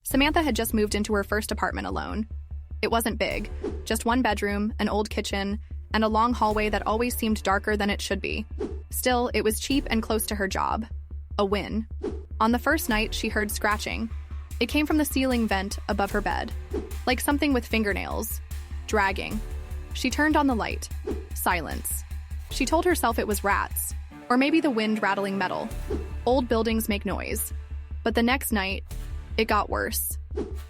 Samantha had just moved into her first apartment alone. It wasn't big, just one bedroom, an old kitchen, and a long hallway that always seemed darker than it should be. Still, it was cheap and close to her job. A win. On the first night, she heard scratching. It came from the ceiling vent above her bed, like something with fingernails, dragging. She turned on the light. Silence. She told herself it was rats, or maybe the wind rattling metal. Old buildings make noise. But the next night, it got worse.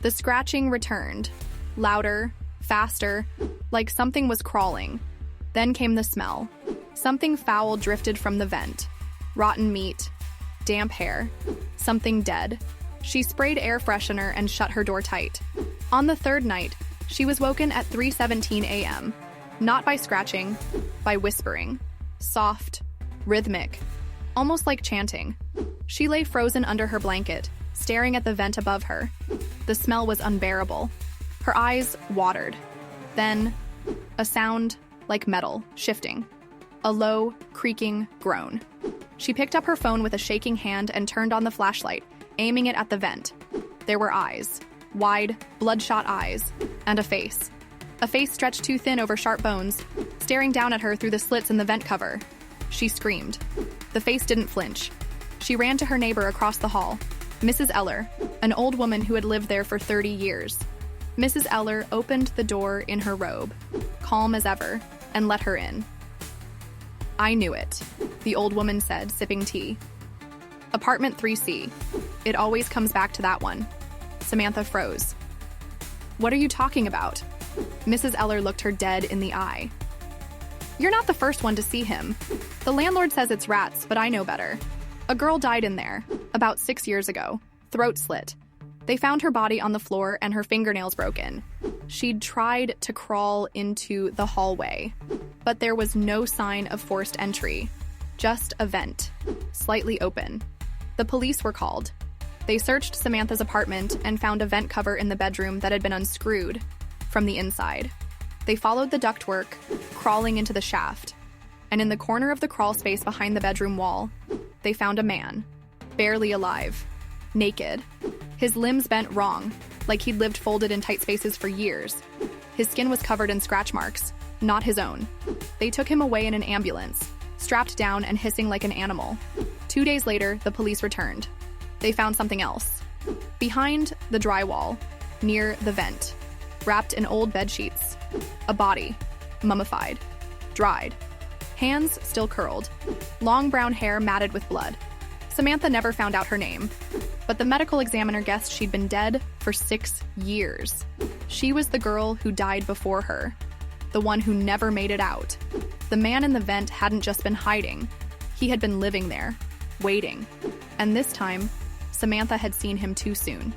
The scratching returned, louder, faster, like something was crawling. Then came the smell. Something foul drifted from the vent. Rotten meat, damp hair, something dead. She sprayed air freshener and shut her door tight. On the third night, she was woken at 3:17 a.m., not by scratching, by whispering. Soft, rhythmic, almost like chanting. She lay frozen under her blanket, staring at the vent above her. The smell was unbearable. Her eyes watered. Then, a sound like metal shifting. A low, creaking groan. She picked up her phone with a shaking hand and turned on the flashlight, aiming it at the vent. There were eyes. Wide, bloodshot eyes. And a face. A face stretched too thin over sharp bones, staring down at her through the slits in the vent cover. She screamed. The face didn't flinch. She ran to her neighbor across the hall, Mrs. Eller, an old woman who had lived there for 30 years. Mrs. Eller opened the door in her robe, calm as ever, and let her in. "I knew it," the old woman said, sipping tea. "Apartment 3C. It always comes back to that one." Samantha froze. "What are you talking about?" Mrs. Eller looked her dead in the eye. "You're not the first one to see him. The landlord says it's rats, but I know better. A girl died in there, about 6 years ago, throat slit. They found her body on the floor and her fingernails broken. She'd tried to crawl into the hallway, but there was no sign of forced entry, just a vent, slightly open. The police were called. They searched Samantha's apartment and found a vent cover in the bedroom that had been unscrewed from the inside. They followed the ductwork, crawling into the shaft, and in the corner of the crawl space behind the bedroom wall, they found a man, barely alive, naked. His limbs bent wrong, like he'd lived folded in tight spaces for years. His skin was covered in scratch marks, not his own. They took him away in an ambulance, strapped down and hissing like an animal. 2 days later, the police returned. They found something else. Behind the drywall, near the vent, wrapped in old bed sheets, a body, mummified, dried, hands still curled, long brown hair matted with blood. Samantha never found out her name, but the medical examiner guessed she'd been dead for 6 years. She was the girl who died before her, the one who never made it out. The man in the vent hadn't just been hiding. He had been living there, waiting. And this time, Samantha had seen him too soon.